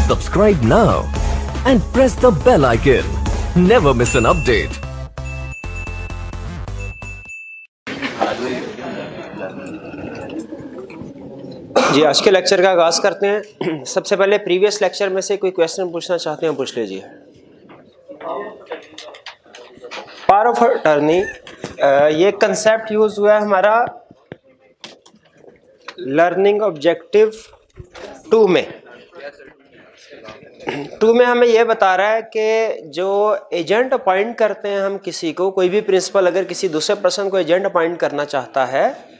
Subscribe now and press the bell icon. Never miss an update. जी, आज के lecture का आगाज़ करते हैं। सबसे पहले प्रीवियस लेक्चर में से कोई क्वेश्चन पूछना चाहते हैं पूछ लीजिए। पावर ऑफ अटॉर्नी, ये कंसेप्ट यूज हुआ है हमारा लर्निंग ऑब्जेक्टिव 2 में। 2 में हमें यह बता रहा है कि जो एजेंट अपॉइंट करते हैं हम किसी को, कोई भी प्रिंसिपल अगर किसी दूसरे पर्सन को एजेंट अपॉइंट करना चाहता है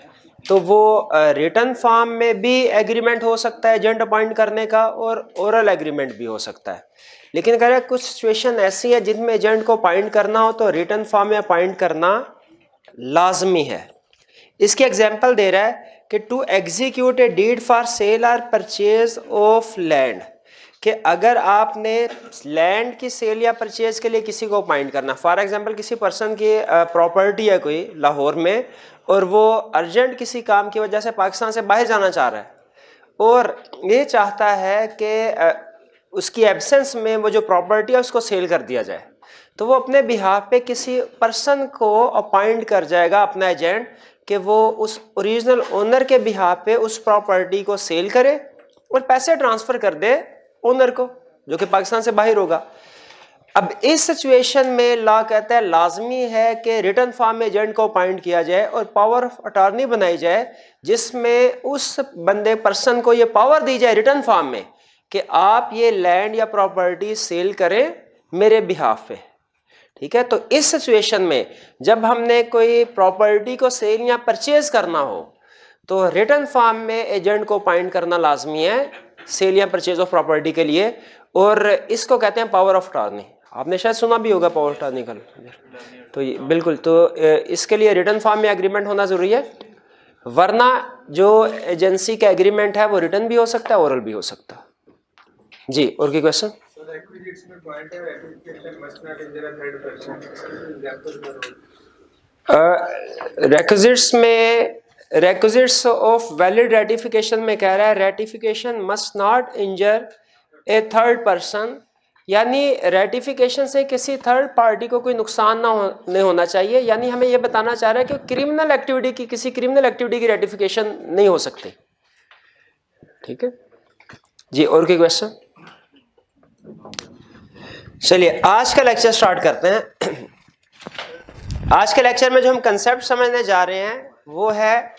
तो वो रिटन फॉर्म में भी एग्रीमेंट हो सकता है एजेंट अपॉइंट करने का, और ओरल एग्रीमेंट भी हो सकता है। लेकिन अगर कुछ सिचुएशन ऐसी है जिनमें एजेंट को अपॉइंट करना हो तो रिटन फॉर्म में अपॉइंट करना लाजमी है। इसकी एग्जांपल दे रहा है कि to execute a deed for sale और परचेज ऑफ लैंड, कि अगर आपने लैंड की सेल या परचेज के लिए किसी को अपॉइंट करना, फॉर एग्जांपल किसी पर्सन की प्रॉपर्टी है कोई लाहौर में और वो अर्जेंट किसी काम की वजह से पाकिस्तान से बाहर जाना चाह रहा है और ये चाहता है कि उसकी एब्सेंस में वो जो प्रॉपर्टी है उसको सेल कर दिया जाए, तो वो अपने बिहाफ पे किसी पर्सन को अपॉइंट कर जाएगा अपना एजेंट कि वो उस ओरिजिनल ओनर के बिहाफ पे उस प्रॉपर्टी को सेल करे और पैसे ट्रांसफ़र कर दे ओनर को जो कि पाकिस्तान से बाहर होगा। अब इस सिचुएशन में लॉ कहता है लाजमी है कि रिटन फॉर्म में एजेंट को अपॉइंट किया जाए और पावर ऑफ अटॉर्नी बनाई जाए जिसमें उस बंदे पर्सन को ये पावर दी जाए रिटन फॉर्म में कि आप ये लैंड या प्रॉपर्टी सेल करें मेरे बिहाफ पे। ठीक है, तो इस सिचुएशन में जब हमने कोई प्रॉपर्टी को सेल या परचेज करना हो तो रिटन फॉर्म में एजेंट को अपॉइंट करना लाजमी है सेल या परचेज ऑफ प्रॉपर्टी के लिए, और इसको कहते हैं पावर ऑफ अटॉर्नी। आपने शायद सुना भी होगा पावर ऑफ अटॉर्नी का। तो बिल्कुल, तो इसके लिए रिटन फॉर्म में एग्रीमेंट होना जरूरी है, वरना जो एजेंसी का एग्रीमेंट है वो रिटन भी हो सकता है ओरल भी हो सकता है। जी, और की क्वेश्चन? रेक्विजिट्स में रेक्विजिट्स ऑफ वैलिड रेटिफिकेशन में कह रहा है ratification must not injure a third person, यानी रेटिफिकेशन से किसी थर्ड पार्टी को कोई नुकसान नहीं होना चाहिए। यानी हमें यह बताना चाह रहा है कि क्रिमिनल एक्टिविटी की, किसी क्रिमिनल एक्टिविटी की रेटिफिकेशन नहीं हो सकती। ठीक है जी, और कोई क्वेश्चन? चलिए आज का लेक्चर स्टार्ट करते हैं। आज के लेक्चर में जो हम कंसेप्ट समझने जा रहे हैं वो है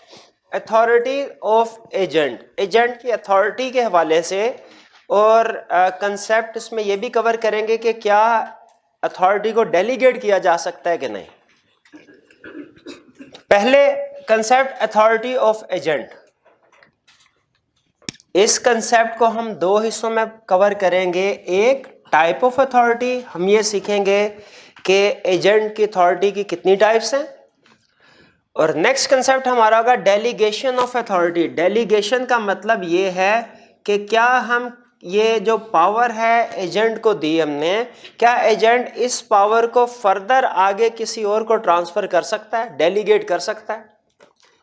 अथॉरिटी ऑफ एजेंट, एजेंट की अथॉरिटी के हवाले से, और कंसेप्ट इसमें यह भी कवर करेंगे कि क्या अथॉरिटी को डेलीगेट किया जा सकता है कि नहीं। पहले कंसेप्ट अथॉरिटी ऑफ एजेंट, इस कंसेप्ट को हम 2 हिस्सों में कवर करेंगे। एक टाइप ऑफ अथॉरिटी, हम ये सीखेंगे कि एजेंट की अथॉरिटी की कितनी टाइप्स हैं, और नेक्स्ट कंसेप्ट हमारा होगा डेलीगेशन ऑफ अथॉरिटी। डेलीगेशन का मतलब ये है कि क्या हम ये जो पावर है एजेंट को दी हमने, क्या एजेंट इस पावर को फर्दर आगे किसी और को ट्रांसफर कर सकता है, डेलीगेट कर सकता है।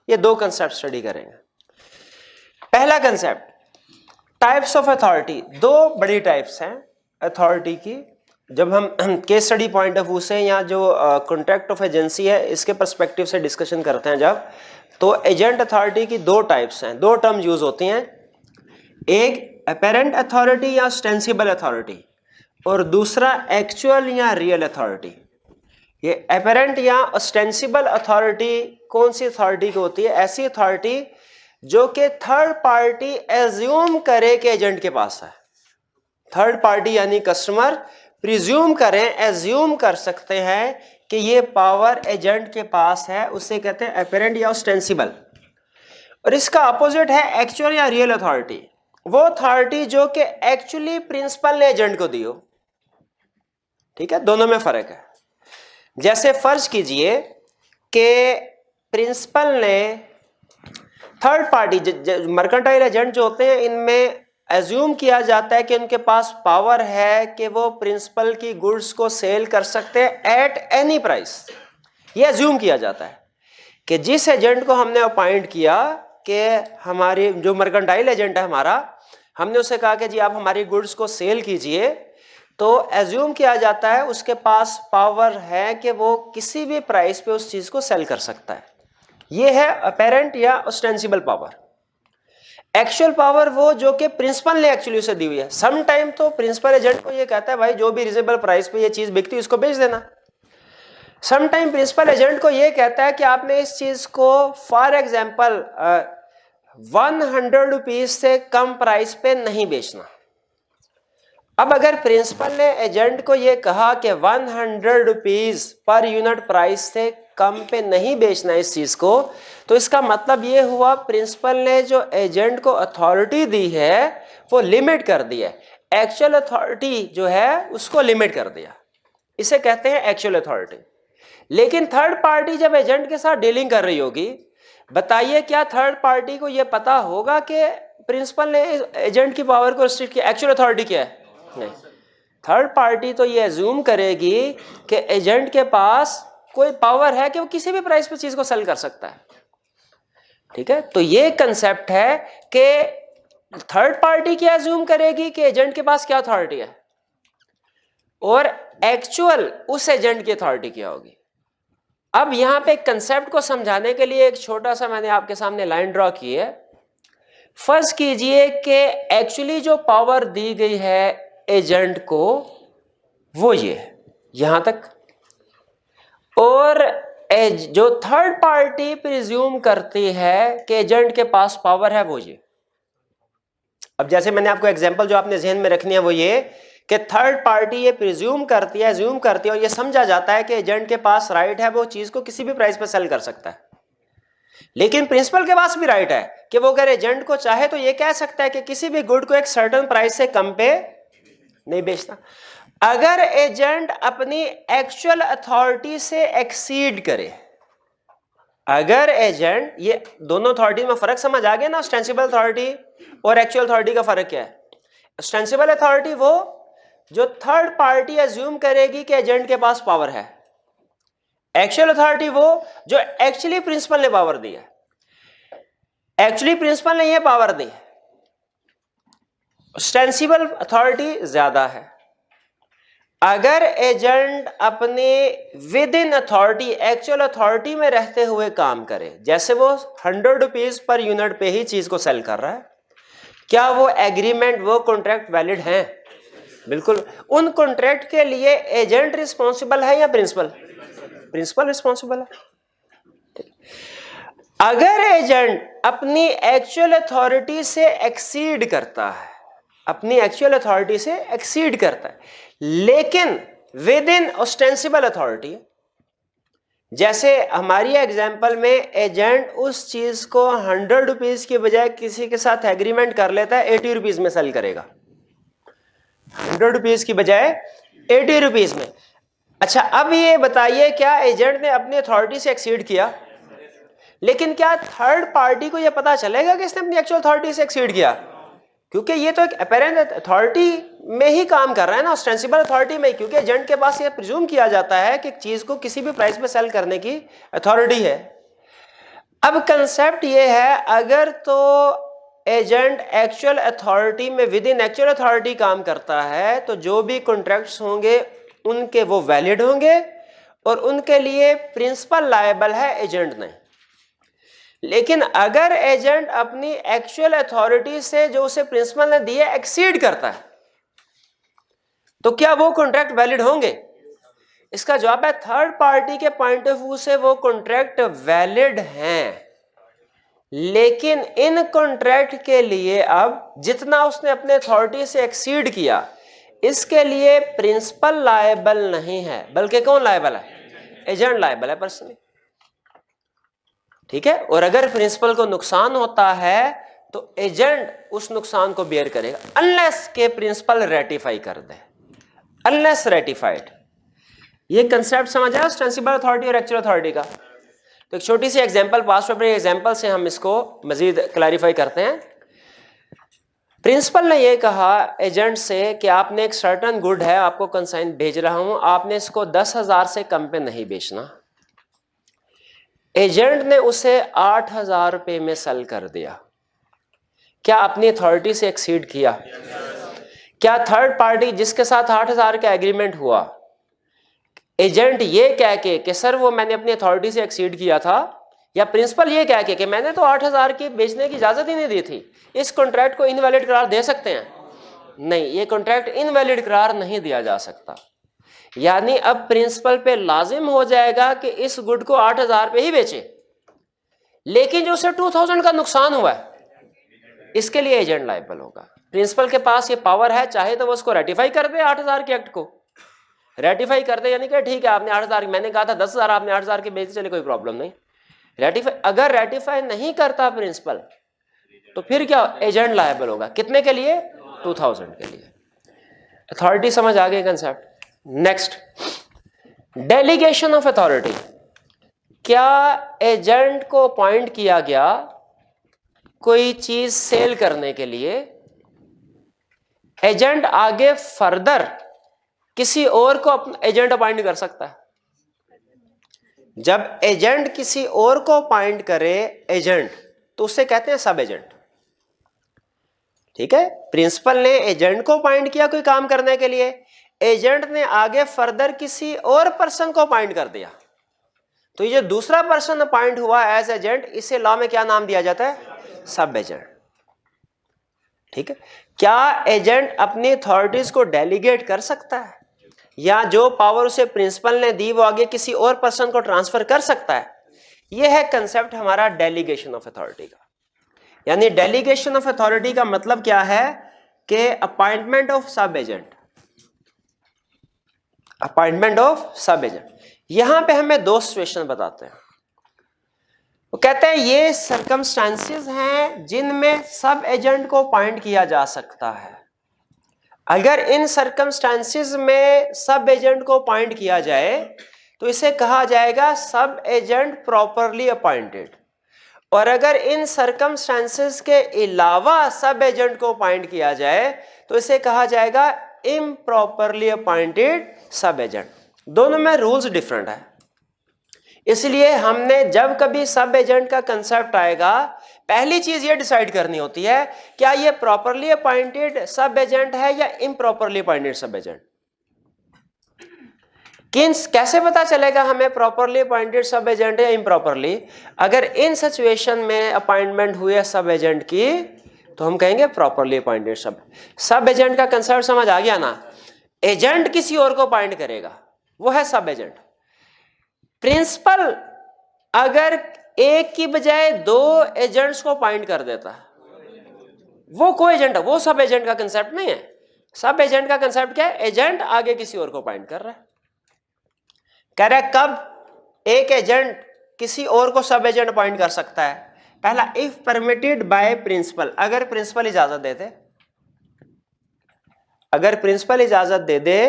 ये 2 कंसेप्ट स्टडी करेंगे। पहला कंसेप्ट टाइप्स ऑफ अथॉरिटी। 2 बड़ी टाइप्स हैं अथॉरिटी की। जब हम case study point of view से या जो कॉन्ट्रैक्ट ऑफ एजेंसी है इसके पर्सपेक्टिव से डिस्कशन करते हैं जब, तो एजेंट अथॉरिटी की 2 टाइप्स हैं, 2 टर्म यूज होती हैं। एक अपेरेंट अथॉरिटी या ऑस्टेंसिबल अथॉरिटी, और दूसरा एक्चुअल या रियल अथॉरिटी। ये अपेरेंट या ऑस्टेंसिबल अथॉरिटी कौन सी अथॉरिटी की होती है? ऐसी अथॉरिटी जो कि थर्ड पार्टी एज्यूम करे कि एजेंट के पास है। थर्ड पार्टी यानी कस्टमर प्रिज्यूम करें, एज्यूम कर सकते हैं कि ये पावर एजेंट के पास है, उसे कहते हैं अपेरेंट या ऑस्टेंसिबल। और इसका अपोजिट है एक्चुअल या रियल अथॉरिटी, वो अथॉरिटी जो कि एक्चुअली प्रिंसिपल ने एजेंट को दी हो। ठीक है, दोनों में फर्क है। जैसे फर्ज कीजिए कि प्रिंसिपल ने थर्ड पार्टी, मर्केंटाइल एजेंट जो होते हैं इनमें एज्यूम किया जाता है कि उनके पास पावर है कि वो प्रिंसिपल की गुड्स को सेल कर सकते हैं एट एनी प्राइस। ये एज्यूम किया जाता है कि जिस एजेंट को हमने अपॉइंट किया कि हमारी जो मर्केंटाइल एजेंट है हमारा, हमने उससे कहा कि जी आप हमारी गुड्स को सेल कीजिए, तो एज्यूम किया जाता है उसके पास पावर है कि वो किसी भी प्राइस पे उस चीज को सेल कर सकता है। ये है अपेरेंट या ऑस्टेंसिबल पावर। एक्चुअल पावर वो जो कि प्रिंसिपल ने एक्चुअली उसे दी हुई है। सम टाइम तो प्रिंसिपल एजेंट को ये कहता है भाई जो भी रिजनेबल प्राइस पे ये चीज बिकती है उसको बेच देना। सम टाइम प्रिंसिपल एजेंट को ये कहता है कि आपने इस चीज को फॉर एग्जाम्पल 100 रुपीज से कम प्राइस पे नहीं बेचना। अब अगर प्रिंसिपल ने एजेंट को ये कहा कि 100 रुपीज पर यूनिट प्राइस से कम पे नहीं बेचना इस चीज को, तो इसका मतलब ये हुआ प्रिंसिपल ने जो एजेंट को अथॉरिटी दी है वो लिमिट कर दी है। एक्चुअल अथॉरिटी जो है उसको लिमिट कर दिया, इसे कहते हैं एक्चुअल अथॉरिटी। लेकिन थर्ड पार्टी जब एजेंट के साथ डीलिंग कर रही होगी, बताइए क्या थर्ड पार्टी को यह पता होगा कि प्रिंसिपल ने एजेंट की पावर को रिस्ट्रिक्ट किया? एक्चुअल अथॉरिटी क्या है? नहीं। थर्ड पार्टी तो ये अज्यूम करेगी कि एजेंट के पास कोई पावर है कि वो किसी भी प्राइस पे चीज को सेल कर सकता है। ठीक है, तो ये कंसेप्ट है कि थर्ड पार्टी क्या अज्यूम करेगी कि एजेंट के पास क्या अथॉरिटी है, और एक्चुअल उस एजेंट की अथॉरिटी क्या होगी। अब यहां पे कंसेप्ट को समझाने के लिए एक छोटा सा मैंने आपके सामने लाइन ड्रॉ की है। फर्ज कीजिए कि एक्चुअली जो पावर दी गई है एजेंट को वो ये है यहां तक, और जो थर्ड पार्टी प्रिज्यूम करती है कि एजेंट के पास पावर है वो ये। अब जैसे मैंने आपको एग्जांपल जो आपने जहन में रखनी है वो ये कि थर्ड पार्टी ये प्रिज्यूम करती है और ये समझा जाता है कि एजेंट के पास राइट है वो चीज को किसी भी प्राइस पर सेल कर सकता है। लेकिन प्रिंसिपल के पास भी राइट है कि वो अगर एजेंट को चाहे तो ये कह सकता है कि किसी भी गुड को एक सर्टेन प्राइस से कम पे नहीं बेचना। अगर एजेंट अपनी एक्चुअल अथॉरिटी से एक्सीड करे, अगर एजेंट, ये दोनों अथॉरिटी में फर्क समझ आ गया ना, ऑस्टेंसिबल अथॉरिटी और एक्चुअल अथॉरिटी का फर्क क्या है? ऑस्टेंसिबल अथॉरिटी वो जो थर्ड पार्टी अज्यूम करेगी कि एजेंट के पास पावर है। एक्चुअल अथॉरिटी वो जो एक्चुअली प्रिंसिपल ने पावर दी है, एक्चुअली प्रिंसिपल ने ये पावर दी है। ऑस्टेंसिबल अथॉरिटी ज्यादा है। अगर एजेंट अपने with in authority actual authority में रहते हुए काम करे, जैसे वो 100 रुपीज पर यूनिट पे ही चीज को सेल कर रहा है, क्या वो एग्रीमेंट, वो कॉन्ट्रैक्ट वैलिड है? बिल्कुल। उन कॉन्ट्रैक्ट के लिए एजेंट रिस्पॉन्सिबल है या प्रिंसिपल? प्रिंसिपल रिस्पॉन्सिबल है। अगर एजेंट अपनी एक्चुअल अथॉरिटी से एक्सीड करता है, अपनी एक्चुअल अथॉरिटी से एक्सीड करता है, लेकिन विद इन ऑस्टेंसिबल अथॉरिटी, जैसे हमारी एग्जांपल में एजेंट उस चीज को 100 रुपीज की बजाय किसी के साथ एग्रीमेंट कर लेता है 80 रुपीज में सेल करेगा, 100 रुपीज की बजाय 80 रुपीज में। अच्छा, अब ये बताइए क्या एजेंट ने अपनी अथॉरिटी से एक्सीड किया? लेकिन क्या थर्ड पार्टी को यह पता चलेगा कि इसने अपनी एक्चुअल अथॉरिटी से एक्सीड किया? क्योंकि ये तो एक अपेरेंट अथॉरिटी में ही काम कर रहा है ना, ऑस्टेंसिबल अथॉरिटी में, क्योंकि एजेंट के पास ये प्रिज्यूम किया जाता है कि चीज को किसी भी प्राइस पे सेल करने की अथॉरिटी है। अब कंसेप्ट ये है, अगर तो एजेंट एक्चुअल अथॉरिटी में विद इन एक्चुअल अथॉरिटी काम करता है तो जो भी कॉन्ट्रैक्ट्स होंगे उनके वो वैलिड होंगे और उनके लिए प्रिंसिपल लायबल है, एजेंट नहीं। लेकिन अगर एजेंट अपनी एक्चुअल अथॉरिटी से जो उसे प्रिंसिपल ने दी है एक्सीड करता है, तो क्या वो कॉन्ट्रैक्ट वैलिड होंगे? इसका जवाब है थर्ड पार्टी के पॉइंट ऑफ व्यू से वो कॉन्ट्रैक्ट वैलिड हैं, लेकिन इन कॉन्ट्रैक्ट के लिए अब जितना उसने अपने अथॉरिटी से एक्सीड किया, इसके लिए प्रिंसिपल लायबल नहीं है, बल्कि कौन लायबल है? एजेंट लायबल है पर्सनली। ठीक है, और अगर प्रिंसिपल को नुकसान होता है तो एजेंट उस नुकसान को बेयर करेगा, अनलेस के प्रिंसिपल रेटिफाई कर दे, अनलेस रेटिफाइड। ये कंसेप्ट समझ आया ऑस्टेंसिबल अथॉरिटी और एक्चुअल अथॉरिटी का? तो एक छोटी सी एग्जांपल, पास्ट पेपर एग्जांपल से हम इसको मजीद क्लैरिफाई करते हैं। प्रिंसिपल ने यह कहा एजेंट से कि आपने एक सर्टन गुड है, आपको कंसाइन भेज रहा हूं, आपने इसको 10,000 से कम पे नहीं बेचना। एजेंट ने उसे 8,000 रुपए में सेल कर दिया। क्या अपनी अथॉरिटी से एक्सीड किया? क्या थर्ड पार्टी जिसके साथ 8,000 का एग्रीमेंट हुआ, एजेंट ये कह के कि सर वो मैंने अपनी अथॉरिटी से एक्सीड किया था, या प्रिंसिपल ये कह के कि मैंने तो 8,000 की बेचने की इजाजत ही नहीं दी थी, इस कॉन्ट्रैक्ट को इनवैलिड करार दे सकते हैं? नहीं, ये कॉन्ट्रैक्ट इनवैलिड करार नहीं दिया जा सकता। यानी अब प्रिंसिपल पे लाजिम हो जाएगा कि इस गुड को 8,000 पे ही बेचे, लेकिन जो उसे 2,000 का नुकसान हुआ है इसके लिए एजेंट लायबल होगा। प्रिंसिपल के पास ये पावर है, चाहे तो वो उसको रेटिफाई कर दे, 8,000 के एक्ट को रेटिफाई कर दे, यानी कि ठीक है आपने 8,000, मैंने कहा था 10,000, आपने 8,000 के बेच चले, कोई प्रॉब्लम नहीं। रेटिफाई अगर रेटिफाई नहीं करता प्रिंसिपल तो फिर क्या, एजेंट लायबल होगा। कितने के लिए? 2,000 के लिए। अथॉरिटी समझ आ गई concept. Next, delegation of authority. क्या एजेंट को अपॉइंट किया गया कोई चीज सेल करने के लिए, एजेंट आगे फर्दर किसी और को एजेंट अपॉइंट कर सकता है? जब एजेंट किसी और को अपॉइंट करे एजेंट, तो उससे कहते हैं सब एजेंट। ठीक है, प्रिंसिपल ने एजेंट को अपॉइंट किया कोई काम करने के लिए, एजेंट ने आगे फर्दर किसी और पर्सन को अपॉइंट कर दिया, तो ये जो दूसरा पर्सन अपॉइंट हुआ एज एजेंट, इसे लॉ में क्या नाम दिया जाता है? Sub agent. ठीक है, क्या एजेंट अपनी अथॉरिटीज को डेलीगेट कर सकता है, या जो पावर उसे प्रिंसिपल ने दी वो आगे किसी और पर्सन को ट्रांसफर कर सकता है? यह है कंसेप्ट हमारा डेलीगेशन ऑफ अथॉरिटी का। यानी डेलीगेशन ऑफ अथॉरिटी का मतलब क्या है कि अपॉइंटमेंट ऑफ सब एजेंट, अपॉइंटमेंट ऑफ सब एजेंट। यहां पे हमें दो सिचुएशन बताते हैं। वो कहते हैं ये सर्कमस्टांसेस हैं जिनमें सब एजेंट को अपॉइंट किया जा सकता है। अगर इन सर्कमस्टांसेस में सब एजेंट को अपॉइंट किया जाए तो इसे कहा जाएगा सब एजेंट प्रॉपरली अपॉइंटेड, और अगर इन सर्कमस्टांसेस के अलावा सब एजेंट को अपॉइंट किया जाए तो इसे कहा जाएगा इम्प्रॉपरली अपॉइंटेड सब एजेंट। दोनों में रूल्स डिफरेंट है, इसलिए हमने जब कभी सब एजेंट का कंसेप्ट आएगा, पहली चीज ये डिसाइड करनी होती है क्या ये प्रॉपरली अपॉइंटेड सब एजेंट है या इम्प्रॉपरली अपॉइंटेड सब एजेंट। कैसे पता चलेगा हमें प्रॉपरली अपॉइंटेड सब एजेंट है या इम्प्रॉपरली? अगर इन सिचुएशन में अपॉइंटमेंट हुई है सब एजेंट की तो हम कहेंगे प्रॉपरली अपॉइंटेड सब एजेंट का कंसेप्ट समझ आ गया ना? एजेंट किसी और को अपॉइंट करेगा, वो है सब एजेंट। प्रिंसिपल अगर एक की बजाय दो एजेंट्स को अपॉइंट कर देता है, वो कोई एजेंट है, वो सब एजेंट का कंसेप्ट नहीं है। सब एजेंट का कंसेप्ट क्या है? एजेंट आगे किसी और को अपॉइंट कर रहा है। कह रहा है कब एक एजेंट किसी और को सब एजेंट अपॉइंट कर सकता है? पहला, इफ परमिटेड बाय प्रिंसिपल, अगर प्रिंसिपल इजाजत दे दे, अगर प्रिंसिपल इजाजत दे दे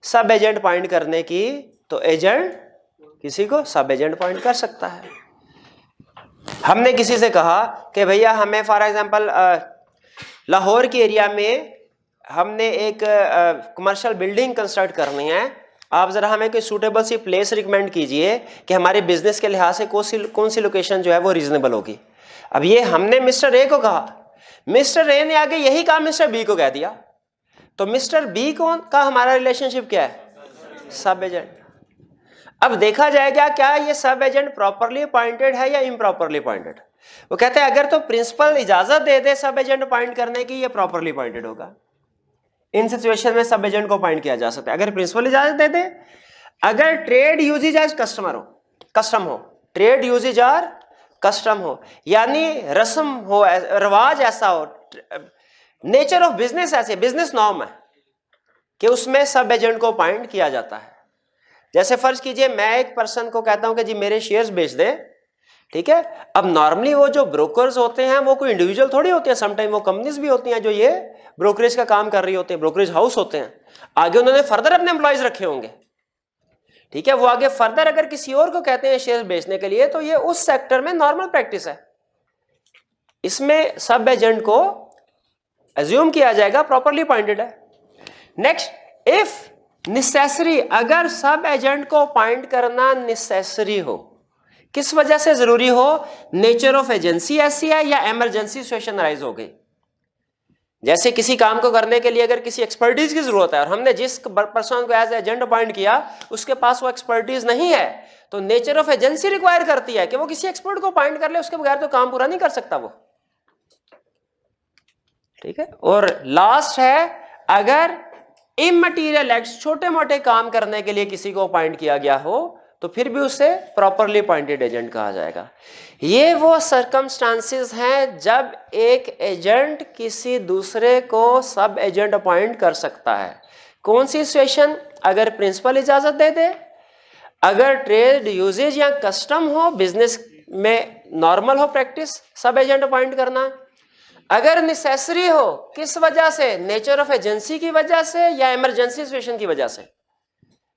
सब एजेंट अपॉइंट करने की, तो एजेंट किसी को सब एजेंट अपॉइंट कर सकता है। हमने किसी से कहा कि भैया हमें फॉर एग्जांपल लाहौर के एरिया में हमने एक कमर्शियल बिल्डिंग कंस्ट्रक्ट करनी है, आप जरा हमें कोई सूटेबल सी प्लेस रिकमेंड कीजिए कि हमारे बिजनेस के लिहाज से कौन सी लोकेशन जो है वो रीजनेबल होगी। अब ये हमने मिस्टर ए को कहा, मिस्टर ए ने आगे यही काम मिस्टर बी को कह दिया, तो मिस्टर बी का हमारा रिलेशनशिप क्या है? Sub agent. अब देखा जाएगा क्या ये सब एजेंट प्रॉपरली अपॉइंटेड है या इम्प्रॉपरली अपॉइंटेड। वो कहते हैं अगर तो प्रिंसिपल इजाजत दे दे सब एजेंट अपॉइंट करने की, ये प्रॉपरली अपॉइंटेड होगा। इन सिचुएशन में सब एजेंट को अपॉइंट किया जा सकता है अगर प्रिंसिपल इजाजत दे दे। अगर ट्रेड यूजेज एज कस्टम हो, ट्रेड यूजेज आर कस्टम हो, यानी रस्म हो, रिवाज ऐसा हो, नेचर ऑफ बिजनेस ऐसे, बिजनेस नॉर्म है कि उसमें सब एजेंट को अपॉइंट किया जाता है। जैसे फर्ज कीजिए मैं एक पर्सन को कहता हूं कि जी मेरे शेयर्स बेच दे, ठीक है। अब नॉर्मली वो जो ब्रोकर्स होते हैं वो कोई इंडिविजुअल थोड़ी होते हैं, समटाइम वो कंपनीज भी होती हैं जो ये ब्रोकरेज का काम कर रही होते हैं, ब्रोकरेज हाउस होते हैं। आगे उन्होंने फर्दर अपने एम्प्लॉयज रखे होंगे, ठीक है। वो आगे फर्दर अगर किसी और को कहते हैं शेयर्स बेचने के लिए, तो ये उस सेक्टर में नॉर्मल प्रैक्टिस है। इसमें सब एजेंट को एज्यूम किया जाएगा प्रॉपरली अपॉइंटेड है। नेक्स्ट, इफ नेसेसरी, अगर सब एजेंट को अपॉइंट करना नेसेसरी हो, किस वजह से जरूरी हो? नेचर ऑफ एजेंसी ऐसी है या इमरजेंसी सिचुएशन अराइज हो गई, जैसे किसी काम को करने के लिए अगर किसी एक्सपर्टीज की जरूरत है और हमने जिस पर्सन को एज एजेंट अपॉइंट किया उसके पास वो एक्सपर्टीज नहीं है, तो नेचर ऑफ एजेंसी रिक्वायर करती है कि वो किसी एक्सपर्ट को अपॉइंट कर ले, उसके बगैर तो काम पूरा नहीं कर सकता वो। ठीक है। और लास्ट है, अगर इमटेरियल एक्ट्स, छोटे मोटे काम करने के लिए किसी को अपॉइंट किया गया हो तो फिर भी उसे प्रॉपरली अपॉइंटेड एजेंट कहा जाएगा। ये वो सर्कमस्टांसेस हैं जब एक एजेंट किसी दूसरे को सब एजेंट अपॉइंट कर सकता है। कौन सी सिचुएशन? अगर प्रिंसिपल इजाजत दे दे, अगर ट्रेड यूजेज या कस्टम हो, बिजनेस में नॉर्मल हो प्रैक्टिस सब एजेंट अपॉइंट करना, अगर नेसेसरी हो, किस वजह से? नेचर ऑफ एजेंसी की वजह से या इमरजेंसी सिचुएशन की वजह से।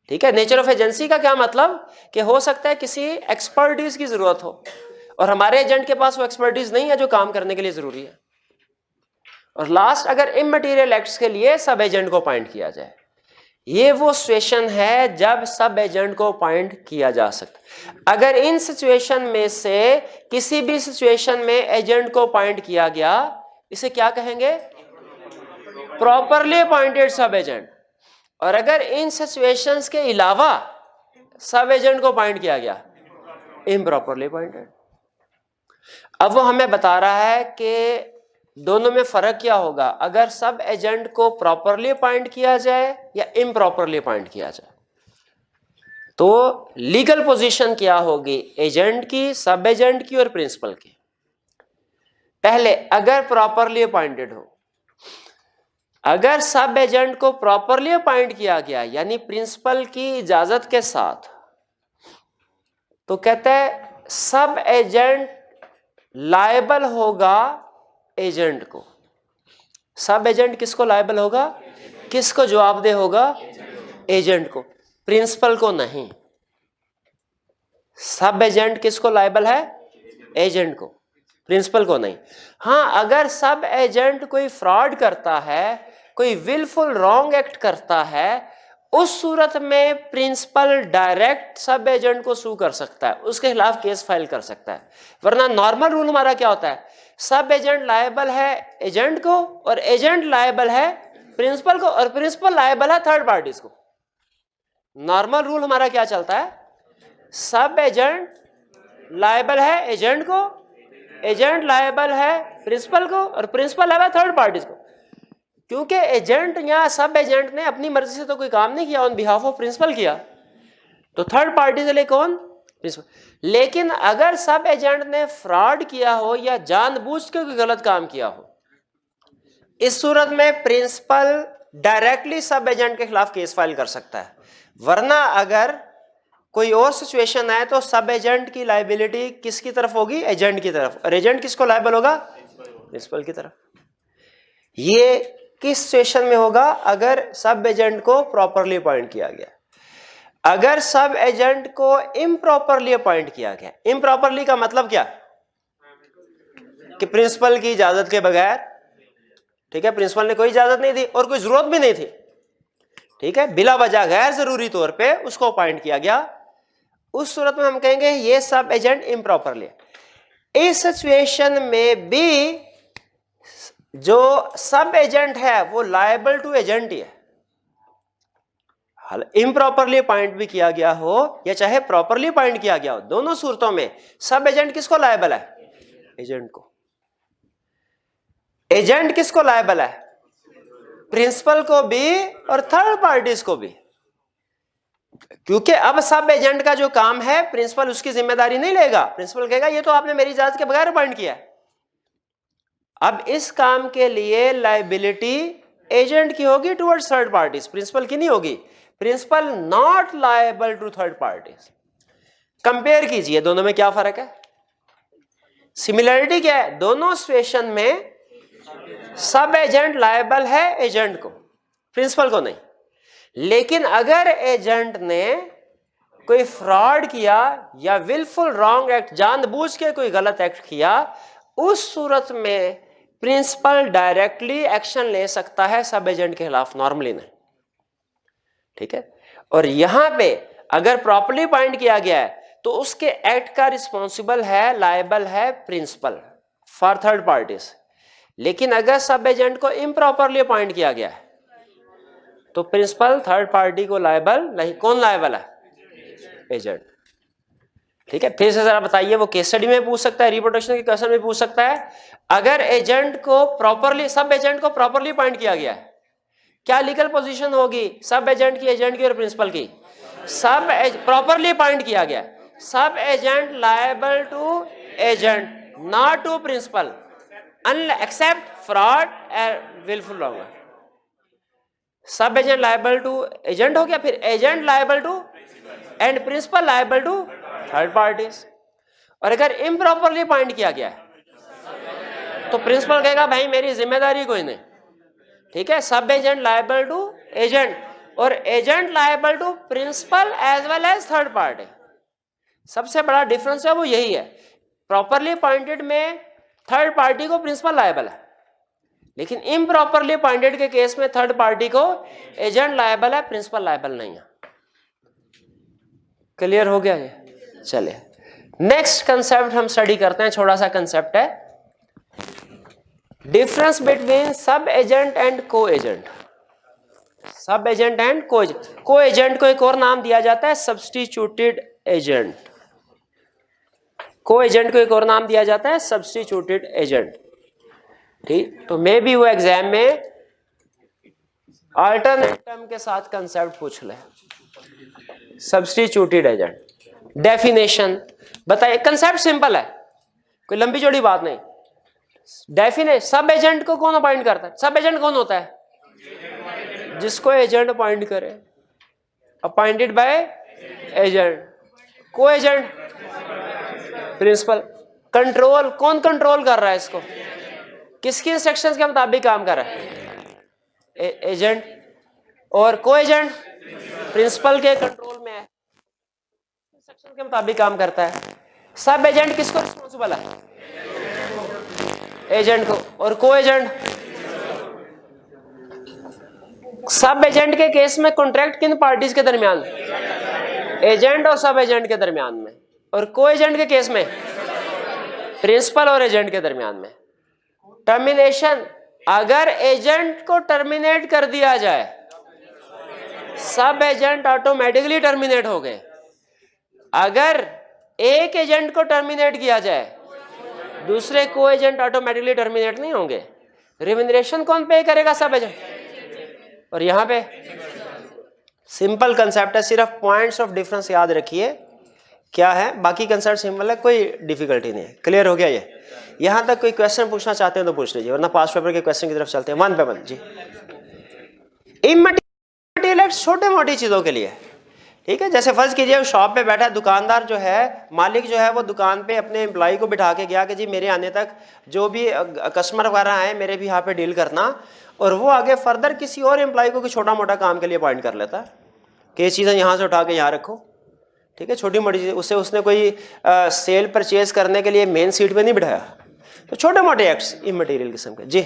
ठीक है। नेचर ऑफ एजेंसी का क्या मतलब कि हो सकता है किसी एक्सपर्टीज की जरूरत हो और हमारे एजेंट के पास वो एक्सपर्टीज नहीं है जो काम करने के लिए जरूरी है। और लास्ट, अगर इमटेरियल एक्ट्स के लिए सब एजेंट को अपॉइंट किया जाए। ये वो सिचुएशन है जब सब एजेंट को अपॉइंट किया जा सकता। अगर इन सिचुएशन में से किसी भी सिचुएशन में एजेंट को अपॉइंट किया गया, इसे क्या कहेंगे? प्रॉपरली अपॉइंटेड सब एजेंट। और अगर इन सिचुएशंस के अलावा सब एजेंट को अपॉइंट किया गया, इम्प्रॉपरली अपॉइंटेड। अब वो हमें बता रहा है कि दोनों में फर्क क्या होगा अगर सब एजेंट को प्रॉपरली अपॉइंट किया जाए या इम्प्रॉपरली अपॉइंट किया जाए। तो लीगल पोजीशन क्या होगी एजेंट की, सब एजेंट की और प्रिंसिपल की? पहले, अगर प्रॉपरली अपॉइंटेड हो, अगर सब एजेंट को प्रॉपरली अपॉइंट किया गया यानी प्रिंसिपल की इजाजत के साथ, तो कहते हैं सब एजेंट लायबल होगा एजेंट को। सब एजेंट किसको लायबल होगा? किसको जवाबदेह होगा? एजेंट को, प्रिंसिपल को नहीं। सब एजेंट किसको लायबल है? एजेंट को, प्रिंसिपल को नहीं। हाँ, अगर सब एजेंट कोई फ्रॉड करता है, कोई विलफुल रॉन्ग एक्ट करता है, उस सूरत में प्रिंसिपल डायरेक्ट सब एजेंट को सू कर सकता है, उसके खिलाफ केस फाइल कर सकता है। वरना नॉर्मल रूल हमारा क्या होता है? सब एजेंट लायबल है एजेंट को और एजेंट लायबल है प्रिंसिपल को और प्रिंसिपल लायबल है थर्ड पार्टीज को। नॉर्मल रूल हमारा क्या चलता है? सब एजेंट लायबल है एजेंट को, एजेंट लायबल है प्रिंसिपल को और प्रिंसिपल लायबल है थर्ड पार्टीज को। क्योंकि एजेंट या सब एजेंट ने अपनी मर्जी से तो कोई काम नहीं किया, ऑन बिहाफ ऑफ प्रिंसिपल किया, तो थर्ड पार्टी के लिए कौन? प्रिंसिपल। लेकिन अगर सब एजेंट ने फ्रॉड किया हो या जानबूझ के कोई गलत काम किया हो, इस सूरत में प्रिंसिपल डायरेक्टली सब एजेंट के खिलाफ केस फाइल कर सकता है। वरना अगर कोई और सिचुएशन है तो सब एजेंट की लायबिलिटी किसकी तरफ होगी? एजेंट की तरफ। और एजेंट किसको लायबल होगा? प्रिंसिपल की तरफ। ये किस सिचुएशन में होगा? अगर सब एजेंट को प्रॉपरली अपॉइंट किया गया। अगर सब एजेंट को इम्प्रॉपरली अपॉइंट किया गया, इम्प्रॉपरली का मतलब क्या? कि प्रिंसिपल की इजाजत के बगैर, ठीक है, प्रिंसिपल ने कोई इजाजत नहीं दी और कोई जरूरत भी नहीं थी, ठीक है, बिला वजह गैर जरूरी तौर पे उसको अपॉइंट किया गया, उस सूरत में हम कहेंगे ये सब एजेंट इम्प्रॉपरली। इस सिचुएशन में भी जो सब एजेंट है वो लायबल टू एजेंट ही है। इम्प्रॉपरली अपॉइंट भी किया गया हो या चाहे प्रॉपरली अपॉइंट किया गया हो, दोनों सूरतों में सब एजेंट किसको लायबल है? एजेंट को। एजेंट किसको लायबल है? प्रिंसिपल को भी और थर्ड पार्टीज को भी। क्योंकि अब सब एजेंट का जो काम है प्रिंसिपल उसकी जिम्मेदारी नहीं लेगा, प्रिंसिपल कहेगा ये तो आपने मेरी इजाजत के बगैर अपॉइंट किया है। अब इस काम के लिए लायबिलिटी एजेंट की होगी टुवर्ड्स थर्ड पार्टीज, प्रिंसिपल की नहीं होगी। Principal not liable to third parties. Compare कीजिए दोनों में क्या फर्क है? सिमिलरिटी क्या है? दोनों सिचुएशन में सब एजेंट लायबल है एजेंट को, प्रिंसिपल को नहीं। लेकिन अगर एजेंट ने कोई फ्रॉड किया या विलफुल रॉन्ग एक्ट, जानबूझ के कोई गलत एक्ट किया, उस सूरत में प्रिंसिपल डायरेक्टली एक्शन ले सकता है सब एजेंट के खिलाफ, नॉर्मली नहीं, ठीक है। और यहां पे अगर प्रॉपर्ली अपॉइंट किया गया है तो उसके एक्ट का रिस्पॉन्सिबल है, लायबल है प्रिंसिपल फॉर थर्ड पार्टीज। लेकिन अगर सब एजेंट को इम्प्रॉपरली अपॉइंट किया गया है तो प्रिंसिपल थर्ड पार्टी को लायबल नहीं। कौन लायबल है? एजेंट। ठीक है, फिर से जरा बताइए, वो केस स्टडी में पूछ सकता है, रिपोर्टेशन के क्वेश्चन में पूछ सकता है। अगर एजेंट को प्रॉपरली, सब एजेंट को प्रॉपरली अपॉइंट किया गया है, क्या लीगल पोजीशन होगी सब एजेंट की, एजेंट की और प्रिंसिपल की? सब प्रॉपरली अपॉइंट किया गया, sub agent liable to agent, not to principal, except fraud and wilful wrong. Sub agent liable to agent हो गया, फिर agent liable to and principal liable to third parties. और अगर इम्प्रॉपरली अपॉइंट किया गया है तो प्रिंसिपल कहेगा भाई मेरी जिम्मेदारी कोई नहीं। ठीक है, sub agent liable to agent और agent liable to principal as well as third party. सबसे बड़ा डिफरेंस है वो यही है, प्रॉपरली अपॉइंटेड में थर्ड पार्टी को प्रिंसिपल लायबल है, लेकिन इम्प्रॉपरली अपॉइंटेड के केस में थर्ड पार्टी को एजेंट लायबल है, प्रिंसिपल लायबल नहीं है। क्लियर हो गया ये? चलिए नेक्स्ट कंसेप्ट हम स्टडी करते हैं, छोटा सा कंसेप्ट है, डिफरेंस बिटवीन सब एजेंट एंड को एजेंट। सब एजेंट एंड को एजेंट, को एजेंट को एक और नाम दिया जाता है सब्स्टिट्यूटेड एजेंट। को एजेंट को एक और नाम दिया जाता है सब्स्टिट्यूटेड एजेंट। ठीक, तो मे भी वो एग्जाम में अल्टरनेट टर्म के साथ कंसेप्ट पूछ ले। सब्स्टिट्यूटेड एजेंट, डेफिनेशन बताइए। कंसेप्ट सिंपल है, कोई लंबी चौड़ी बात नहीं। डेफिनेशन, सब एजेंट को कौन अपॉइंट करता है? सब एजेंट कौन होता है? जिसको एजेंट अपॉइंट करे, अपॉइंटेड बाय एजेंट। को एजेंट प्रिंसिपल। कंट्रोल, कौन कंट्रोल कर रहा है इसको? किसकी इंस्ट्रक्शंस के मुताबिक काम कर रहा है? एजेंट। और को एजेंट प्रिंसिपल के कंट्रोल में है, इंस्ट्रक्शन के मुताबिक काम करता है। सब एजेंट किसको रिस्पॉन्सिबल है? एजेंट को। और को एजेंट, सब एजेंट के केस में कॉन्ट्रैक्ट किन पार्टीज के दरमियान? एजेंट और सब एजेंट के दरमियान में। और को एजेंट के केस में प्रिंसिपल और एजेंट के दरमियान में। टर्मिनेशन, अगर एजेंट को टर्मिनेट कर दिया जाए, सब एजेंट ऑटोमेटिकली टर्मिनेट हो गए। अगर एक एजेंट को टर्मिनेट किया जाए, दूसरे को एजेंट ऑटोमेटिकली टर्मिनेट नहीं होंगे। रिम्यूनरेशन कौन पे करेगा? सब एजेंट। और यहां पे सिंपल कंसेप्ट है, सिर्फ पॉइंट्स ऑफ डिफरेंस याद रखिए क्या है, बाकी कंसेप्ट सिंपल है, कोई डिफिकल्टी नहीं है। क्लियर हो गया ये? यहां तक कोई क्वेश्चन पूछना चाहते हैं तो पूछ लीजिए, वरना पास पेपर के क्वेश्चन की तरफ चलते हैं। 1 पे 1 जी। इमटेरियल एक्ट छोटे मोटी चीजों के लिए, ठीक है। जैसे फर्ज कीजिए शॉप पे बैठा दुकानदार जो है, मालिक जो है वो दुकान पे अपने एम्प्लॉय को बिठा के गया कि जी मेरे आने तक जो भी कस्टमर वगैरह आए मेरे भी यहाँ पे डील करना, और वो आगे फर्दर किसी और एम्प्लॉय को छोटा मोटा काम के लिए अपॉइंट कर लेता है कि ये चीज़ें यहाँ से उठा के यहाँ रखो, ठीक है, छोटी मोटी चीज़। उससे उसने कोई सेल परचेज करने के लिए मेन सीट पे नहीं बिठाया। तो छोटे मोटे एक्ट्स इमटेरियल किस्म के। जी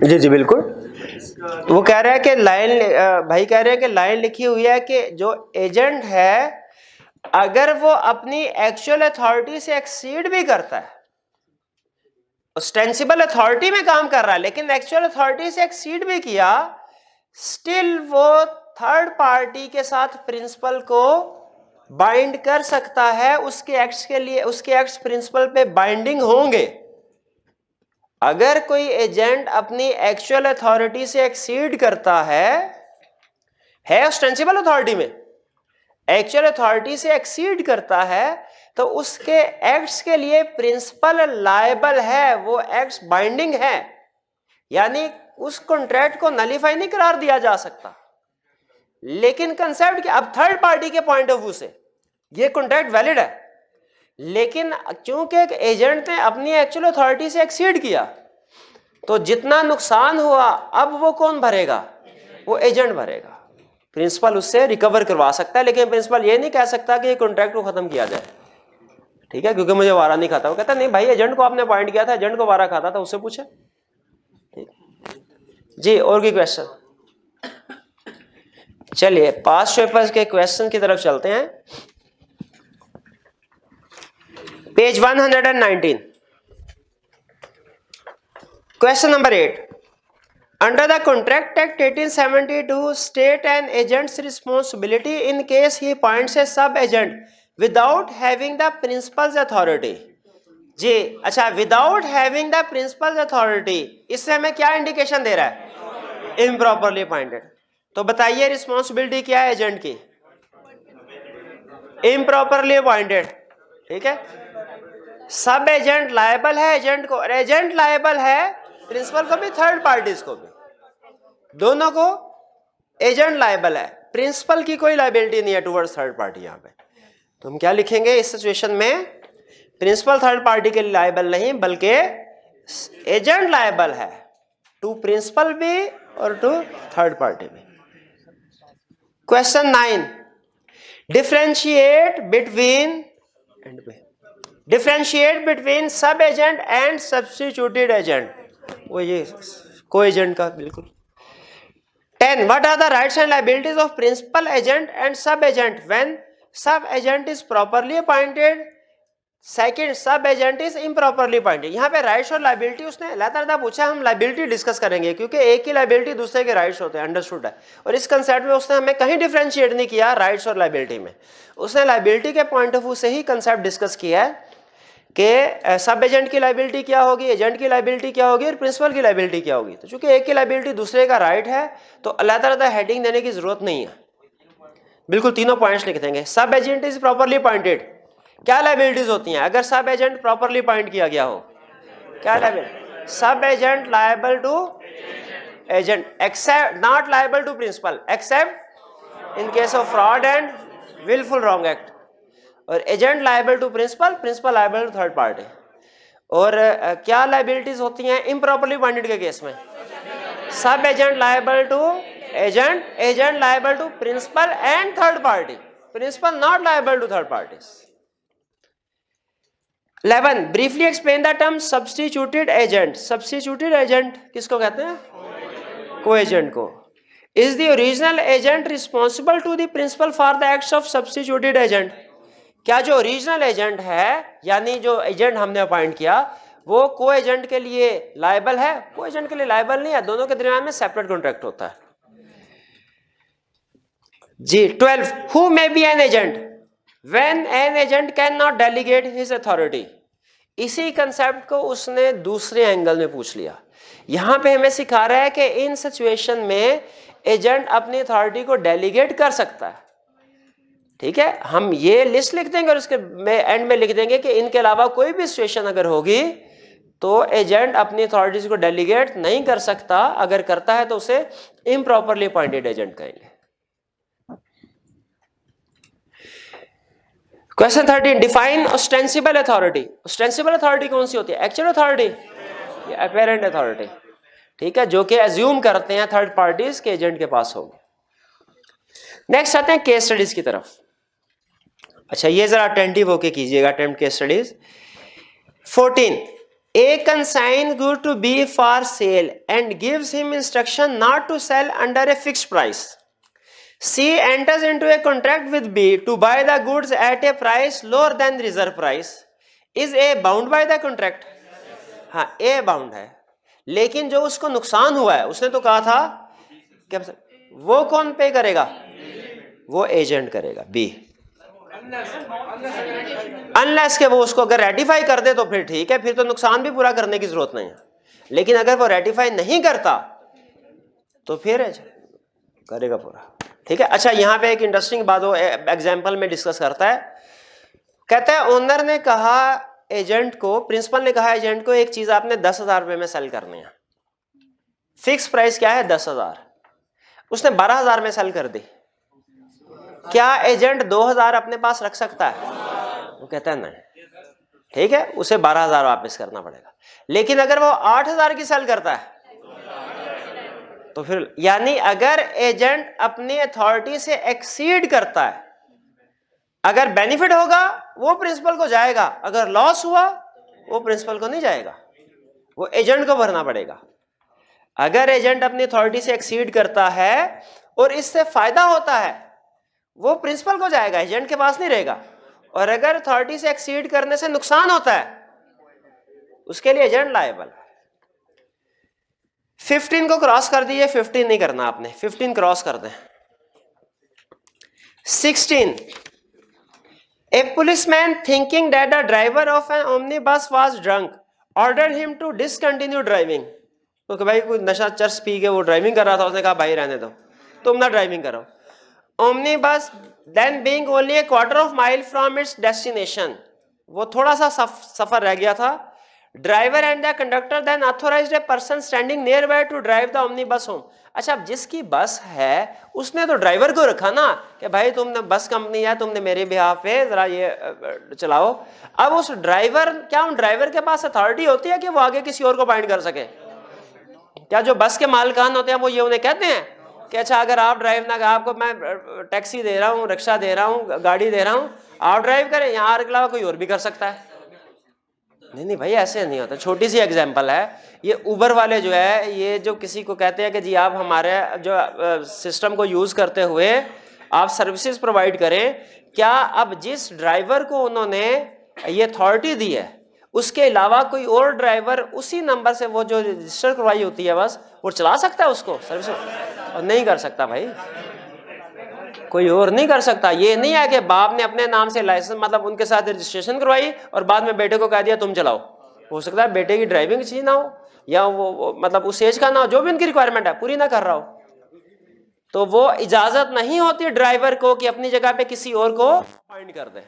जी जी बिल्कुल। तो वो कह रहा है कि लाइन, भाई कह रहे हैं कि लाइन लिखी हुई है कि जो एजेंट है अगर वो अपनी एक्चुअल अथॉरिटी से एक्सीड भी करता है, ऑस्टेंसिबल अथॉरिटी में काम कर रहा है लेकिन एक्चुअल अथॉरिटी से एक्सीड भी किया, स्टिल वो थर्ड पार्टी के साथ प्रिंसिपल को बाइंड कर सकता है। उसके एक्ट्स के लिए, उसके एक्ट्स प्रिंसिपल पे बाइंडिंग होंगे। अगर कोई एजेंट अपनी एक्चुअल अथॉरिटी से एक्सीड करता है ऑस्टेंसिबल अथॉरिटी में, एक्चुअल अथॉरिटी से एक्सीड करता है, तो उसके एक्ट्स के लिए प्रिंसिपल लायबल है, वो एक्ट्स बाइंडिंग है, यानी उस कॉन्ट्रैक्ट को नलीफाई नहीं करार दिया जा सकता। लेकिन कंसेप्ट क्या, अब थर्ड पार्टी के पॉइंट ऑफ व्यू से ये कॉन्ट्रैक्ट वैलिड है, लेकिन क्योंकि एक एजेंट ने अपनी एक्चुअल अथॉरिटी से एक्सीड किया, तो जितना नुकसान हुआ अब वो कौन भरेगा? वो एजेंट भरेगा। प्रिंसिपल उससे रिकवर करवा सकता है, लेकिन प्रिंसिपल ये नहीं कह सकता कि ये कॉन्ट्रैक्ट को खत्म किया जाए, ठीक है, क्योंकि मुझे वारा नहीं खाता। वो कहता नहीं भाई एजेंट को आपने अपॉइंट किया था, एजेंट को वारा खाता था, उससे पूछे। ठीक जी, और कोई क्वेश्चन? चलिए पास्ट पेपर्स के क्वेश्चन की तरफ चलते हैं। Page 119, question number 8। Under the Contract Act 1872, state an agent's responsibility in case he appoints a sub-agent without having the principal's authority। जी अच्छा, without having the principal's authority, इससे हमें क्या इंडिकेशन दे रहा है? Improperly appointed। तो बताइए रिस्पॉन्सिबिलिटी क्या है एजेंट की? Improperly appointed। ठीक है, सब एजेंट लायबल है एजेंट को, और एजेंट लायबल है प्रिंसिपल को भी थर्ड पार्टीज को भी, दोनों को एजेंट लायबल है। प्रिंसिपल की कोई लायबिलिटी नहीं है टुवर्ड्स थर्ड पार्टी। यहां पे तो हम क्या लिखेंगे इस सिचुएशन में? प्रिंसिपल थर्ड पार्टी के लिए लायबल नहीं बल्कि एजेंट लायबल है, टू प्रिंसिपल भी और टू थर्ड पार्टी भी। क्वेश्चन 9, डिफरेंशिएट बिटवीन सब एजेंट एंड सब्स्टिट्यूटेड एजेंट। वो ये को एजेंट का बिल्कुल। 10, what are the rights and liabilities of principal agent and sub agent when sub agent is properly appointed? Second, sub agent is improperly appointed। यहाँ पे rights और liability उसने लाता पूछा, हम लाइबिलिटी डिस्कस करेंगे क्योंकि एक ही लाइबिलिटी दूसरे के राइट्स होते हैं, अंडरस्टूड है। और इस कंसेप्ट में उसने हमें कहीं डिफरेंशिएट नहीं किया राइट्स और लाइबिलिटी में, उसने लाइबिलिटी के पॉइंट ऑफ व्यू से ही कंसेप्ट डिस्कस किया है कि सब एजेंट की लाइबिलिटी क्या होगी, एजेंट की लाइबिलिटी क्या होगी और प्रिंसिपल की लाइबिलिटी क्या होगी। तो चूंकि एक की लाइबिलिटी दूसरे का राइट है तो अलग-अलग हेडिंग देने की जरूरत नहीं है, बिल्कुल तीनों पॉइंट्स लिख देंगे। सब एजेंट इज प्रॉपर्ली अपॉइंटेड, क्या लाइबिलिटीज होती हैं अगर सब एजेंट प्रॉपर्ली अपॉइंट किया गया हो? क्या liability? Sub agent liable to agent except not liable to principal except in case of fraud and wilful wrong act, और agent liable to principal, principal liable to third party. और क्या liabilities होती हैं improperly appointed के case में? Sub agent liable to agent, agent liable to principal and third party, principal not liable to third parties. 11, briefly explain the term substituted agent. Substituted agent किसको कहते हैं? को एजेंट को। Is the original agent responsible to the principal for the acts of substituted agent? क्या जो original agent है यानी जो एजेंट हमने अपॉइंट किया वो को एजेंट के लिए लायबल है? को एजेंट के लिए लायबल नहीं है, दोनों के दरमियान में सेपरेट कॉन्ट्रैक्ट होता है। जी 12, who may be an agent when an agent can not delegate his authority. इसी कंसेप्ट को उसने दूसरे एंगल में पूछ लिया। यहां पे हमें सिखा रहा है कि इन सिचुएशन में एजेंट अपनी अथॉरिटी को डेलीगेट कर सकता है। ठीक है, हम ये लिस्ट लिख देंगे और उसके एंड में लिख देंगे कि इनके अलावा कोई भी सिचुएशन अगर होगी तो एजेंट अपनी अथॉरिटीज को डेलीगेट नहीं कर सकता, अगर करता है तो उसे इम्प्रॉपरली अपॉइंटेड एजेंट कहेंगे। Question 13, define ostensible authority. Ostensible authority कौन सी होती है? एक्चुअल अथॉरिटी या अपेरेंट अथॉरिटी? ठीक है, जो कि अज्यूम करते हैं थर्ड पार्टीज के एजेंट के पास होगी। नेक्स्ट आते हैं केस स्टडीज की तरफ। अच्छा, ये जरा अटेंटिव होके कीजिएगा attempt case studies. 14, a consign good to be for sale and gives him instruction not to sell under a fixed price. C enters into a contract with B to buy the goods at a price lower than the reserve price. Is A bound by the contract? हाँ, A bound है, लेकिन जो उसको नुकसान हुआ है उसने तो कहा था क्या वो कौन पे करेगा? वो एजेंट करेगा B। अनलेस के वो उसको अगर रेटिफाई कर दे तो फिर ठीक है, फिर तो नुकसान भी पूरा करने की जरूरत नहीं है। लेकिन अगर वो रेटिफाई नहीं करता तो फिर एजेंट करेगा पूरा। ठीक है। अच्छा, यहाँ पे एक इंटरेस्टिंग बात वो एग्जाम्पल में डिस्कस करता है। कहता है ओनर ने कहा एजेंट को, प्रिंसिपल ने कहा एजेंट को एक चीज आपने 10,000 रुपए में सेल करनी है, फिक्स प्राइस क्या है 10,000, उसने 12,000 में सेल कर दी। क्या एजेंट 2,000 अपने पास रख सकता है? वो कहता है नहीं। ठीक है, उसे 12,000 वापस करना पड़ेगा। लेकिन अगर वो 8,000 की सेल करता है तो फिर यानी अगर एजेंट अपनी अथॉरिटी से एक्सीड करता है, अगर बेनिफिट होगा वो प्रिंसिपल को जाएगा, अगर लॉस हुआ वो प्रिंसिपल को नहीं जाएगा, वो एजेंट को भरना पड़ेगा। अगर एजेंट अपनी अथॉरिटी से एक्सीड करता है और इससे फायदा होता है वो प्रिंसिपल को जाएगा, एजेंट के पास नहीं रहेगा। और अगर अथॉरिटी से एक्सीड करने से नुकसान होता है उसके लिए एजेंट लायबल। 15 को क्रॉस कर दीजिए, 15 नहीं करना आपने, 15 क्रॉस कर दें। 16, a policeman thinking that the driver of an omnibus was drunk ordered him to discontinue driving। तो भाई कोई नशा चर्स पी के वो ड्राइविंग कर रहा था, उसने कहा भाई रहने दो, तुम ना ड्राइविंग करो। Omnibus then being only a quarter of mile from its destination, वो थोड़ा सा सफर रह गया था। Driver and the conductor then authorized a person standing nearby to drive the omnibus home। अच्छा, अब जिसकी बस है उसने तो ड्राइवर को रखा ना कि भाई तुमने बस कंपनी है, तुमने मेरे बिहाफ पे जरा ये चलाओ। अब उस ड्राइवर, क्या उन ड्राइवर के पास अथॉरिटी होती है कि वो आगे किसी और को पॉइंट कर सके? क्या जो बस के मालिकान होते हैं वो ये उन्हें कहते हैं कि अच्छा अगर आप ड्राइव ना, आपको मैं टैक्सी दे रहा हूँ, रिक्शा दे रहा हूँ, गाड़ी दे रहा हूँ, आप ड्राइव करें, यहाँ के अलावा कोई और भी कर सकता है? नहीं नहीं भाई, ऐसे नहीं होता। छोटी सी एग्जांपल है, ये उबर वाले जो है, ये जो किसी को कहते हैं कि जी आप हमारे जो सिस्टम को यूज करते हुए आप सर्विसेज प्रोवाइड करें, क्या अब जिस ड्राइवर को उन्होंने ये अथॉरिटी दी है उसके अलावा कोई और ड्राइवर उसी नंबर से वो जो रजिस्टर करवाई होती है बस वो चला सकता है उसको सर्विस? और नहीं कर सकता भाई, कोई और नहीं कर सकता। ये नहीं है कि बाप ने अपने नाम से लाइसेंस मतलब उनके साथ रजिस्ट्रेशन करवाई और बाद में बेटे को कह दिया तुम चलाओ। हो सकता है बेटे की ड्राइविंग अच्छी ना हो या वो मतलब उस एज का ना हो, जो भी उनकी रिक्वायरमेंट है पूरी ना कर रहा हो, तो वो इजाजत नहीं होती ड्राइवर को कि अपनी जगह पे किसी और को अपॉइंट कर दे।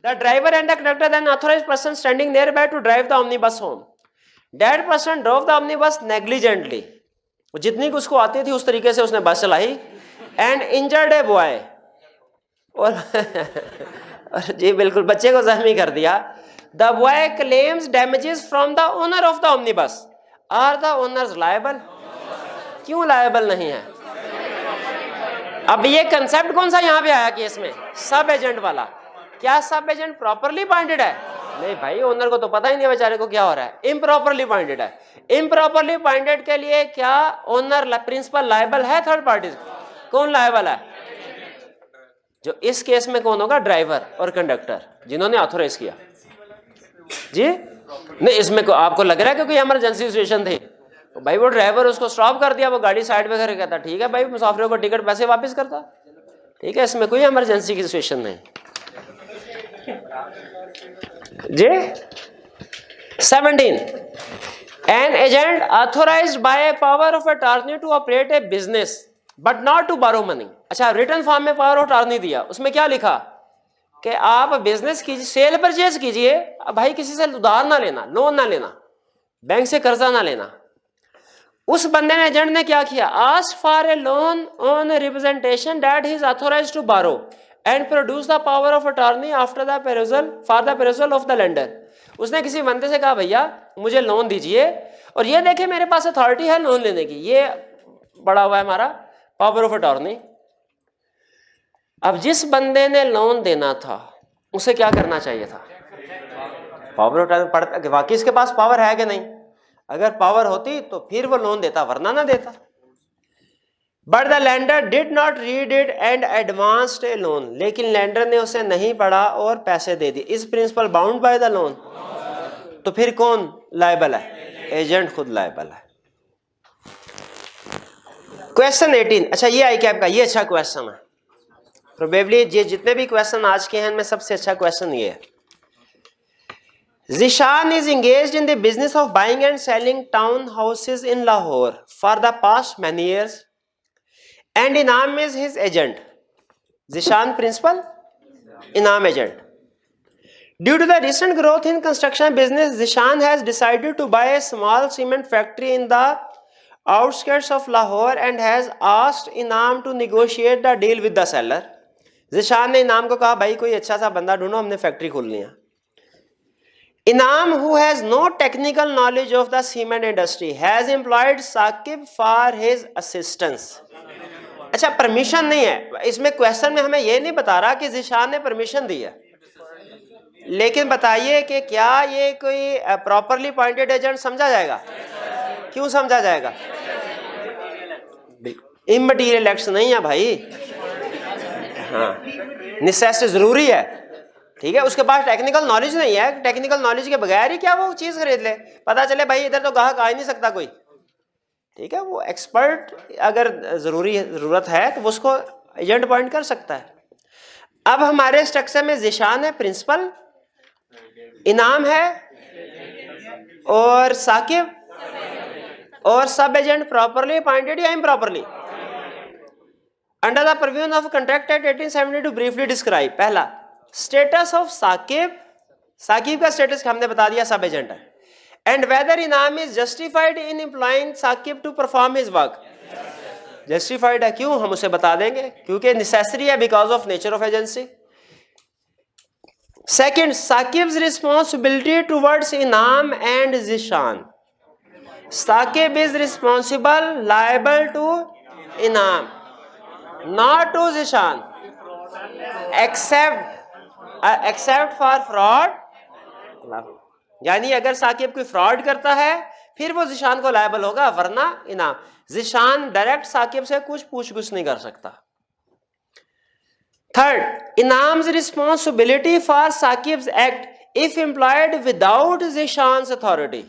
The driver and the conductor then authorized person standing nearby to drive the omnibus home. That person drove the omnibus negligently. जितनी की उसको आती थी उस तरीके से उसने बस चलाई and injured a boy। और जी बिल्कुल बच्चे को जख्मी कर दिया। The boy claims damages from the owner of the omnibus. Are the owners liable? क्यों लायबल नहीं है? अब ये कंसेप्ट कौन सा यहाँ पे आया केस में? सब एजेंट वाला। क्या सब एजेंट प्रॉपरली पॉइंटेड है? नहीं भाई, ओनर को तो पता ही नहीं बेचारे को क्या हो रहा है। इम्प्रॉपरली पॉइंटेड है। इम्प्रॉपरली पॉइंटेड के लिए क्या ओनर प्रिंसिपल लायबल है? थर्ड पार्टी कौन लायबल है? जो इस केस में कौन होगा? ड्राइवर और कंडक्टर जिन्होंने ऑथोराइज किया। जी नहीं, इसमें आपको लग रहा है कि कोई इमरजेंसी सिचुएशन थी तो भाई वो ड्राइवर उसको स्टॉप कर दिया, वो गाड़ी साइड में करके कहता ठीक है भाई मुसाफिरों को टिकट पैसे वापस करता, ठीक है, इसमें कोई इमरजेंसी की सिचुएशन नहीं। जी 17, an agent authorized by a power of attorney to operate a business but not to borrow money। अच्छा, रिटर्न फॉर्म में पावर ऑफ अटॉर्नी दिया, उसमें क्या लिखा कि आप बिजनेस कीजिए, सेल परचेज कीजिए, भाई किसी से उधार ना लेना, लोन ना लेना, बैंक से कर्जा ना लेना। उस बंदे ने, एजेंट ने क्या किया? Ask for a loan on representation that he is authorised to borrow and produce the power of attorney after the perusal for the perusal of the lender। उसने किसी बंदे से कहा भैया मुझे लोन दीजिए और ये देखे मेरे पास अथॉरिटी है लोन लेने की, ये बड़ा हुआ है हमारा पावर ऑफ अटॉर्नी। अब जिस बंदे ने लोन देना था उसे क्या करना चाहिए था? पावर ऑफ अटॉर्नी पढ़ता कि वाकई इसके पास पावर है कि नहीं। अगर पावर होती तो फिर वो लोन देता, वरना ना देता। But the lender did not read it and advanced a loan। लेकिन lender ने उसे नहीं पढ़ा और पैसे दे दिए। इस principal bound by the loan, तो फिर कौन लायबल है? एजेंट खुद लायबल है। क्वेश्चन 18, अच्छा ये आई कैप का ये अच्छा क्वेश्चन है, प्रोबेबली ये जितने भी क्वेश्चन आज के हैं इनमें सबसे अच्छा क्वेश्चन ये है। Zishan is engaged in the business of buying and selling town houses in Lahore for the past many years and Inam is his agent। Zishan principal, Inam agent। Due to the recent growth in construction business, Zishan has decided to buy a small cement factory in the outskirts of Lahore and has asked Inam to negotiate the deal with the seller। Zishan ने Inam को कहा भाई कोई अच्छा सा बंदा ढूंढो, हमने फैक्ट्री खोलनी है। Inam, who has no technical knowledge of the cement industry, has employed Saqib for his assistance। अच्छा, परमिशन नहीं है इसमें, क्वेश्चन में हमें यह नहीं बता रहा कि ज़िशान ने परमिशन दी है, लेकिन बताइए कि क्या ये कोई प्रॉपरली अपॉइंटेड एजेंट समझा जाएगा? क्यों समझा जाएगा? इमटेरियल एक्ट्स नहीं है भाई। हाँ, नेसेसिटी जरूरी है, ठीक है। उसके पास टेक्निकल नॉलेज नहीं है, टेक्निकल नॉलेज के बगैर ही क्या वो चीज खरीद ले, पता चले भाई इधर तो ग्राहक आ ही नहीं सकता कोई, ठीक है। वो एक्सपर्ट अगर जरूरत है तो उसको एजेंट अपॉइंट कर सकता है। अब हमारे स्ट्रक्चर में ज़िशान है प्रिंसिपल, इनाम है और साकिब, और सब एजेंट प्रॉपरली अपॉइंटेड या improperly under the purview of contract act 1872 briefly describe. पहला, स्टेटस ऑफ साकिब, साकिब का स्टेटस हमने बता दिया, सब एजेंट है। And whether Inam is justified in employing Saqib to perform his work. Justified है क्यों, हम उसे बता देंगे, क्योंकि नेसेसरी है because of nature of agency. Second, Saqib's responsibility towards Inam and Zeeshan. Saqib is responsible liable to इनाम, not to Zishan, except for fraud. यानी अगर साकिब कोई फ्रॉड करता है फिर वो ज़िशान को लायबल होगा, वरना इनाम। ज़िशान डायरेक्ट साकिब से कुछ पूछ नहीं कर सकता। Third, Inam's responsibility for Saqib's act if employed without Zeeshan's authority.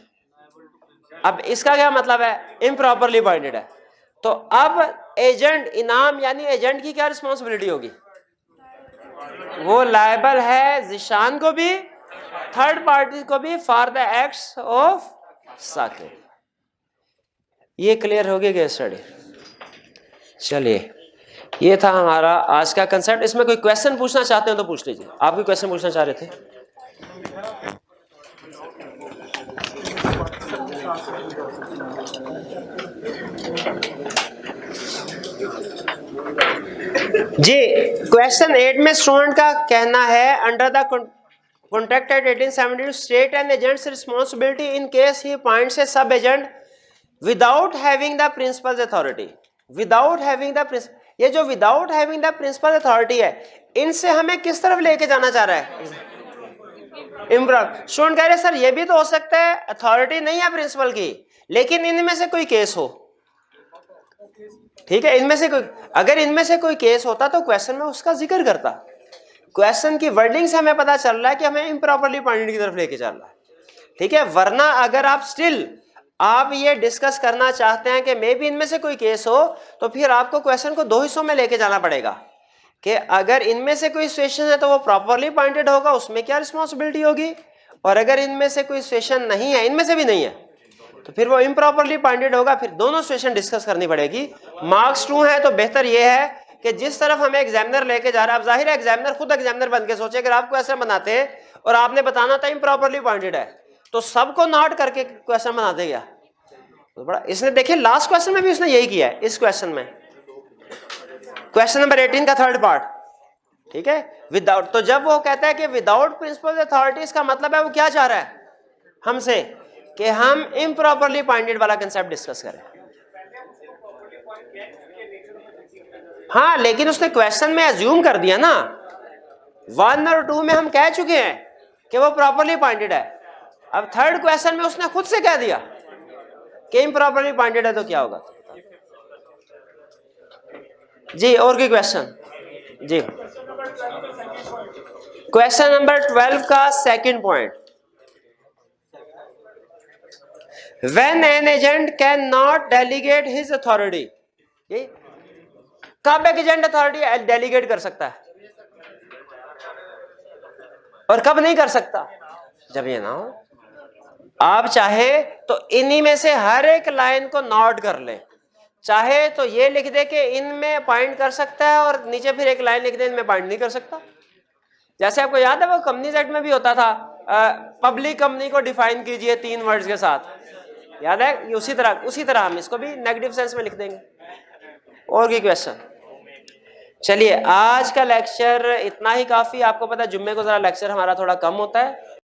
अब इसका क्या मतलब है, इम्प्रॉपरली अपॉइंटेड है, तो अब एजेंट, इनाम यानी एजेंट की क्या रिस्पॉन्सिबिलिटी होगी, वो लायबल है ज़िशान को भी, थर्ड पार्टी को भी, for the acts of Saqib. ये क्लियर हो गया क्या स्टडी? चलिए, ये था हमारा आज का कंसेप्ट। इसमें कोई क्वेश्चन पूछना चाहते हैं तो पूछ लीजिए। आप कोई क्वेश्चन पूछना चाह रहे थे? जी, क्वेश्चन 8 में स्टूडेंट का कहना है, under the contract act 1872 state and agent's responsibility in case he appoints a sub agent without having the principal's authority. Without having the principal, ये जो without having the principal authority है, इनसे हमें किस तरफ लेके जाना चाह रहा है? स्टूडेंट कह रहे सर ये भी तो हो सकता है अथॉरिटी नहीं है प्रिंसिपल की, लेकिन इनमें से कोई केस हो, ठीक है, इनमें से कोई, अगर इनमें से कोई केस होता तो क्वेश्चन में उसका जिक्र करता। क्वेश्चन की वर्डिंग से हमें पता चल रहा है कि हमें इम्प्रॉपरली पॉइंट की तरफ लेके चल रहा है, ठीक है। वरना अगर आप स्टिल आप ये डिस्कस करना चाहते हैं कि मे बी इनमें से कोई केस हो, तो फिर आपको क्वेश्चन को दो हिस्सों में लेके जाना पड़ेगा कि अगर इनमें से कोई सिचुएशन है तो वो प्रॉपरली पॉइंटेड होगा, उसमें क्या रिस्पॉन्सिबिलिटी होगी, और अगर इनमें से कोई सिचुएशन नहीं है, इनमें से भी नहीं है, तो फिर वो इम्प्रॉपरली पॉइंटेड होगा। फिर दोनों सिचुएशन डिस्कस करनी पड़ेगी। मार्क्स 2 है तो बेहतर ये है कि जिस तरफ हमें एग्जामिनर लेके जा रहा है, अब जाहिर है एग्जामिनर खुद एग्जामिनर बन के सोचे, अगर आप क्वेश्चन बनाते और आपने बताना था इम्प्रॉपरली पॉइंटेड है, तो सबको नोट करके क्वेश्चन बनाते गया तो बड़ा। इसने देखिए लास्ट क्वेश्चन में भी उसने यही किया है, इस क्वेश्चन में, क्वेश्चन नंबर 18 का थर्ड पार्ट, ठीक है, विदाउट। तो जब वो कहता है कि विदाउट प्रिंसिपल अथॉरिटी, इसका मतलब है वो क्या चाह रहा है हमसे, कि हम इम्प्रॉपरली पॉइंटेड वाला कंसेप्ट डिस्कस करें। हाँ, लेकिन उसने क्वेश्चन में अज्यूम कर दिया ना, 1 और 2 में हम कह चुके हैं कि वो प्रॉपरली पॉइंटेड है। अब थर्ड क्वेश्चन में उसने खुद से कह दिया कि इम्प्रॉपरली पॉइंटेड है, तो क्या होगा जी? और कोई क्वेश्चन? जी, क्वेश्चन नंबर 12 का second point, When an agent cannot delegate his authority, कब एक एजेंट अथॉरिटी डेलीगेट कर सकता है और कब नहीं कर सकता? जब ये ना हो, आप चाहे तो इन्हीं में से हर एक लाइन को नोट कर ले, चाहे तो ये लिख दे कि इनमें अपॉइंट कर सकता है, और नीचे फिर एक लाइन लिख दे इनमें अपॉइंट नहीं कर सकता। जैसे आपको याद है वो कंपनीज एक्ट में भी होता था, पब्लिक कंपनी को डिफाइन कीजिए 3 वर्ड्स के साथ, याद है? उसी तरह हम इसको भी नेगेटिव सेंस में लिख देंगे। और की क्वेश्चन? चलिए, आज का लेक्चर इतना ही काफी। आपको पता है जुम्मे को जरा लेक्चर हमारा थोड़ा कम होता है,